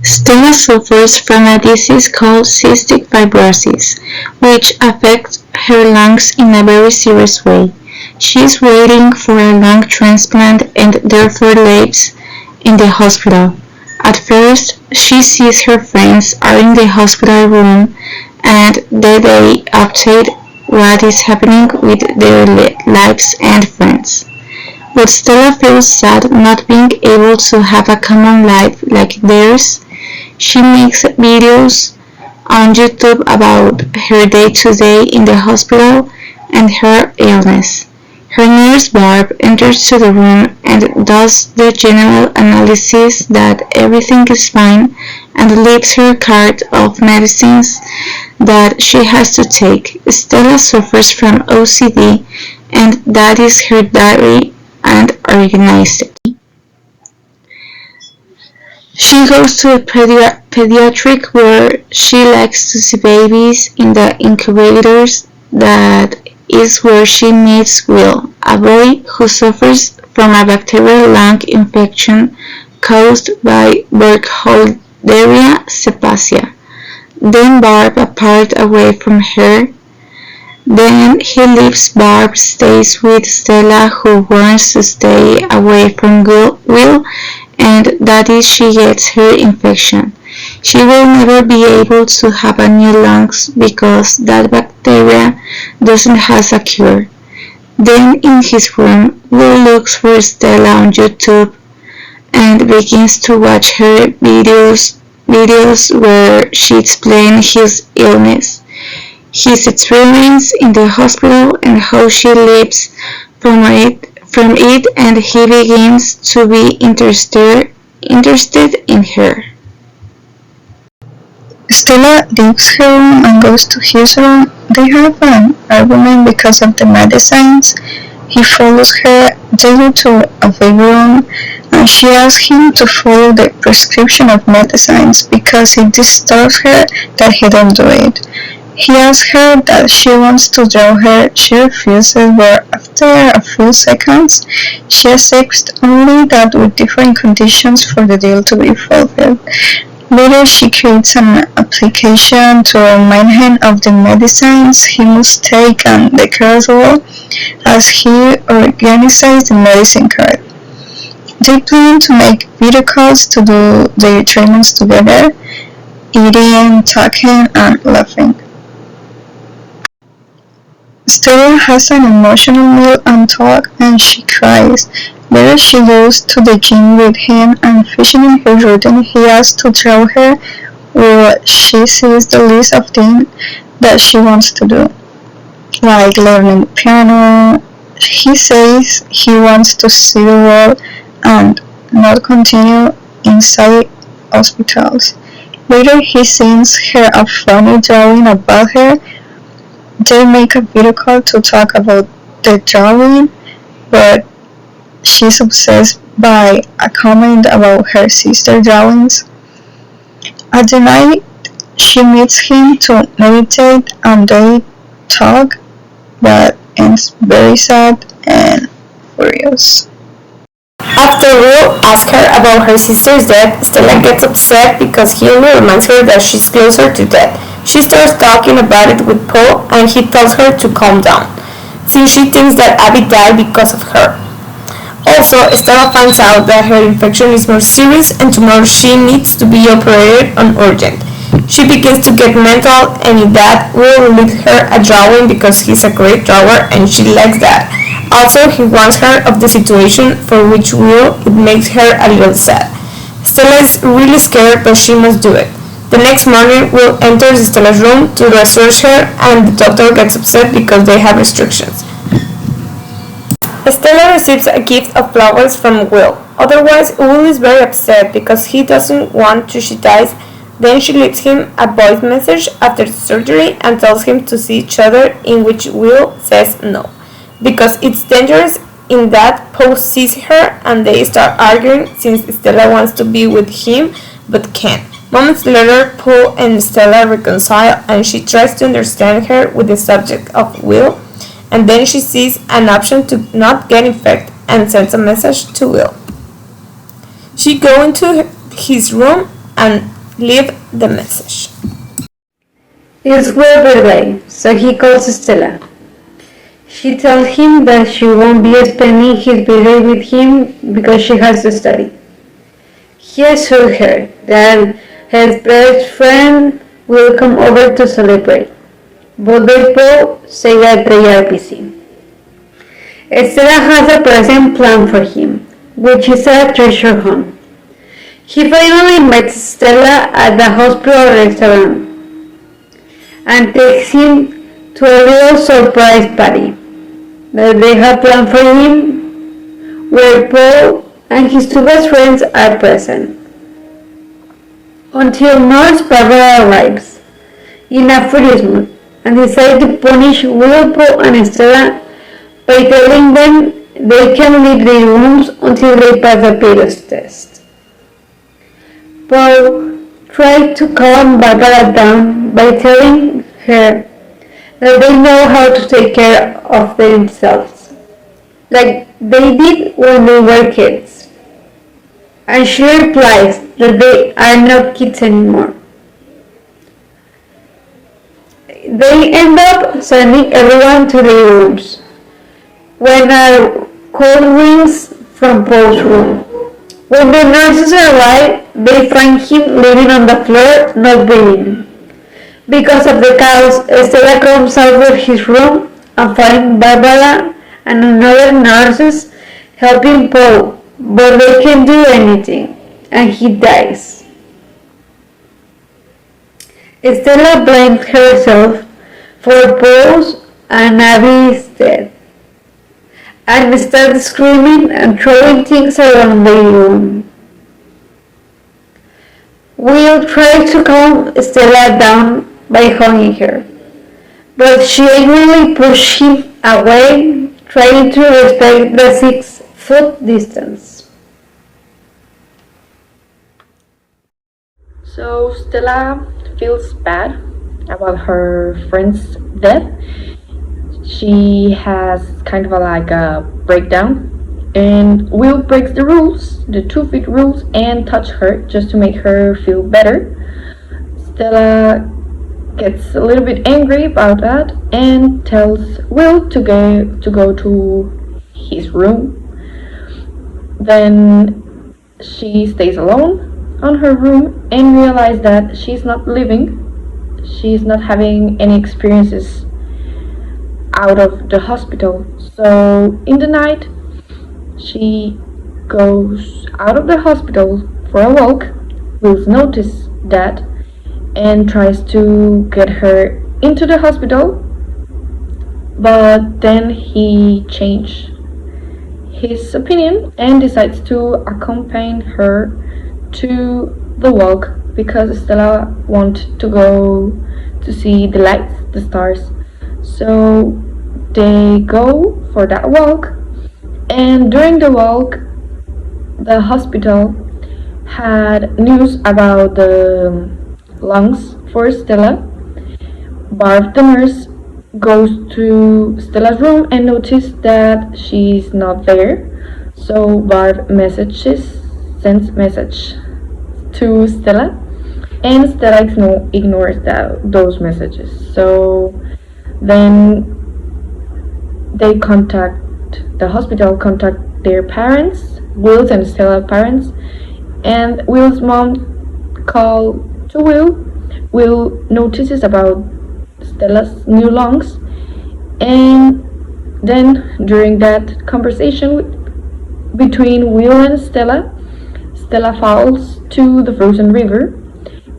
Stella suffers from a disease called cystic fibrosis, which affects her lungs in a very serious way. She is waiting for a lung transplant and therefore lives in the hospital. At first, she sees her friends are in the hospital room and they update what is happening with their lives and friends. But Stella feels sad not being able to have a common life like theirs. She makes videos on YouTube about her day-to-day in the hospital and her illness. Her nurse Barb enters to the room and does the general analysis that everything is fine and leaves her a card of medicines that she has to take. Stella suffers from OCD and that is her diary and organized it. She goes to a pediatric where she likes to see babies in the incubators. That is where she meets Will, a boy who suffers from a bacterial lung infection caused by Burkholderia cepacia. Then Barb apart away from her. Then he leaves. Barb stays with Stella, who wants to stay away from Will, and that is she gets her infection. She will never be able to have a new lungs because that bacteria doesn't have a cure. Then in his room, Will looks for Stella on YouTube and begins to watch her videos where she explains his illness, his experience in the hospital, and how she lives from it, and he begins to be interested in her. Stella leaves her room and goes to his room. They have an argument because of the medicines. He follows her daily to a baby room and she asks him to follow the prescription of medicines because it disturbs her that he don't do it. He asks her that she wants to draw her. She refuses, but after a few seconds, she accepts only that with different conditions for the deal to be fulfilled. Later, she creates an application to remind him of the medicines he must take and the carousel as he organizes the medicine card. They plan to make video calls to do their treatments together, eating, talking, and laughing. Stella has an emotional meal and talk and she cries. Later she goes to the gym with him and fishing in her routine he asks to draw her what she sees the list of things that she wants to do. Like learning piano, he says he wants to see the world and not continue inside hospitals. Later he sends her a funny drawing about her. They make a video call to talk about the drawing, but she's obsessed by a comment about her sister's drawings. At the night, she meets him to meditate and they talk, but ends very sad and furious. After Will asks her about her sister's death, Stella gets upset because he only reminds her that she's closer to death. She starts talking about it with Paul and he tells her to calm down, since she thinks that Abby died because of her. Also, Stella finds out that her infection is more serious and tomorrow she needs to be operated on urgent. She begins to get mental and in that Will leaves her a drawing because he's a great drawer and she likes that. Also, he warns her of the situation for which it makes her a little sad. Stella is really scared but she must do it. The next morning, Will enters Stella's room to research her and the doctor gets upset because they have restrictions. Stella receives a gift of flowers from Will. Otherwise, Will is very upset because he doesn't want she dies. Then she leaves him a voice message after the surgery and tells him to see each other, in which Will says no, because it's dangerous. In that, Paul sees her and they start arguing since Stella wants to be with him but can't. Moments later, Paul and Stella reconcile and she tries to understand her with the subject of Will, and then she sees an option to not get infected and sends a message to Will. She goes into his room and leave the message. It's Will's birthday, so he calls Stella. She tells him that she won't be spending his birthday with him because she has to study. He assures her that his best friend will come over to celebrate, but they both say that they are busy. Stella has a present plan for him, which is a treasure hunt. He finally meets Stella at the hospital restaurant and takes him to a little surprise party that they have planned for him, where Paul and his two best friends are present. Until Nurse Barbara arrives in a furious mood and decides to punish Will, Paul, and Stella by telling them they can leave their rooms until they pass the Pyrrhus test. Paul tried to calm Barbara down by telling her that they know how to take care of themselves, like they did when they were kids. And she replies that they are not kids anymore. They end up sending everyone to their rooms when a call rings from Paul's room. When the nurses arrive, they find him living on the floor, not breathing. Because of the chaos, Stella comes out of his room and finds Barbara and another nurses helping Paul, but they can't do anything, and he dies. Stella blames herself for Paul's and Abby's death, and starts screaming and throwing things around the room. Will tries to calm Stella down by hugging her, but she angrily pushes him away, trying to respect the 6-foot distance. So Stella feels bad about her friend's death. She has kind of like a breakdown, and Will breaks the rules, the 2 feet rules, and touch her just to make her feel better. Stella gets a little bit angry about that and tells Will to go to his room. Then she stays alone on her room and realizes that she's not living. She's not having any experiences out of the hospital. So in the night, she goes out of the hospital for a walk. Will notice that and tries to get her into the hospital, but then he changed his opinion and decides to accompany her to the walk because Stella wants to go to see the lights, the stars. So they go for that walk, and during the walk the hospital had news about the lungs for Stella. Barb, the nurse, goes to Stella's room and notices that she's not there. So Barb sends message to Stella, and Stella ignores those messages. So then the hospital contact their parents, Will's and Stella's parents, and Will's mom called to Will. Will notices about Stella's new lungs, and then during that conversation between Will and Stella falls to the frozen river,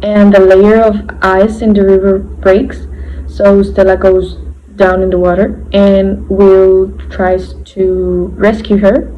and the layer of ice in the river breaks. So Stella goes down in the water, and Will tries to rescue her.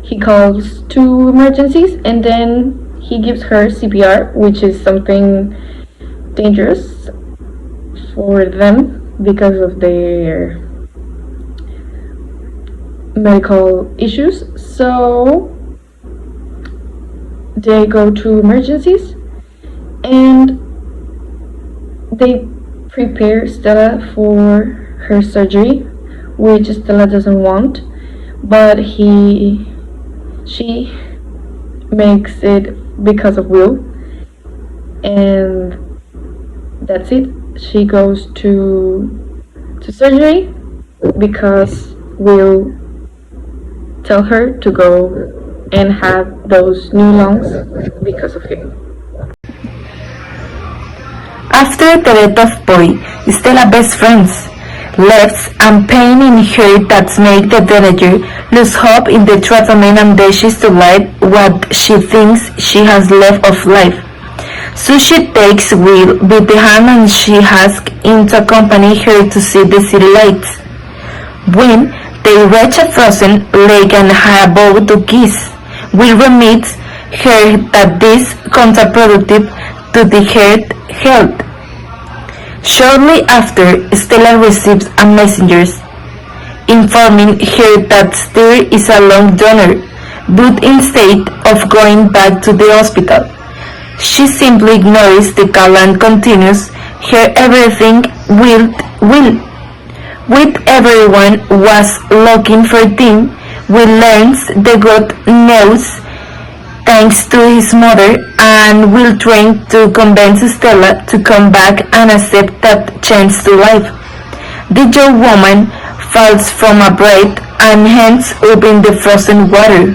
He calls 2 emergencies, and then he gives her CPR, which is something dangerous for them because of their medical issues. So they go to emergencies and they prepare Stella for her surgery, which Stella doesn't want, but she makes it because of Will. and that's it. She goes to surgery because Will tell her to go and have those new lungs because of him. After the death of Boy, Stella's best friends left and pain in her that make the teenager lose hope in the treatment and dashes to live what she thinks she has left of life. So she takes Will by the hand and she asks him to accompany her to see the city lights. When they reach a frozen lake and are about to kiss, Will reminds her that this is counterproductive to the health. Shortly after, Stella receives a messenger informing her that there is a lung donor, but instead of going back to the hospital, she simply ignores the call and continues her everything will. With everyone was looking for Tim, Will learns the good news thanks to his mother and will try to convince Stella to come back and accept that chance to life. The young woman falls from a bridge and ends up in the frozen water.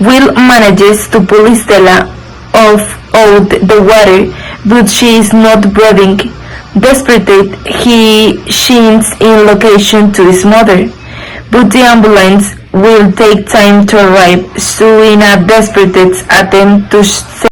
Will manages to pull Stella out the water, but she is not breathing. Desperate, he shines in location to his mother, but the ambulance will take time to arrive, so in a desperate attempt to save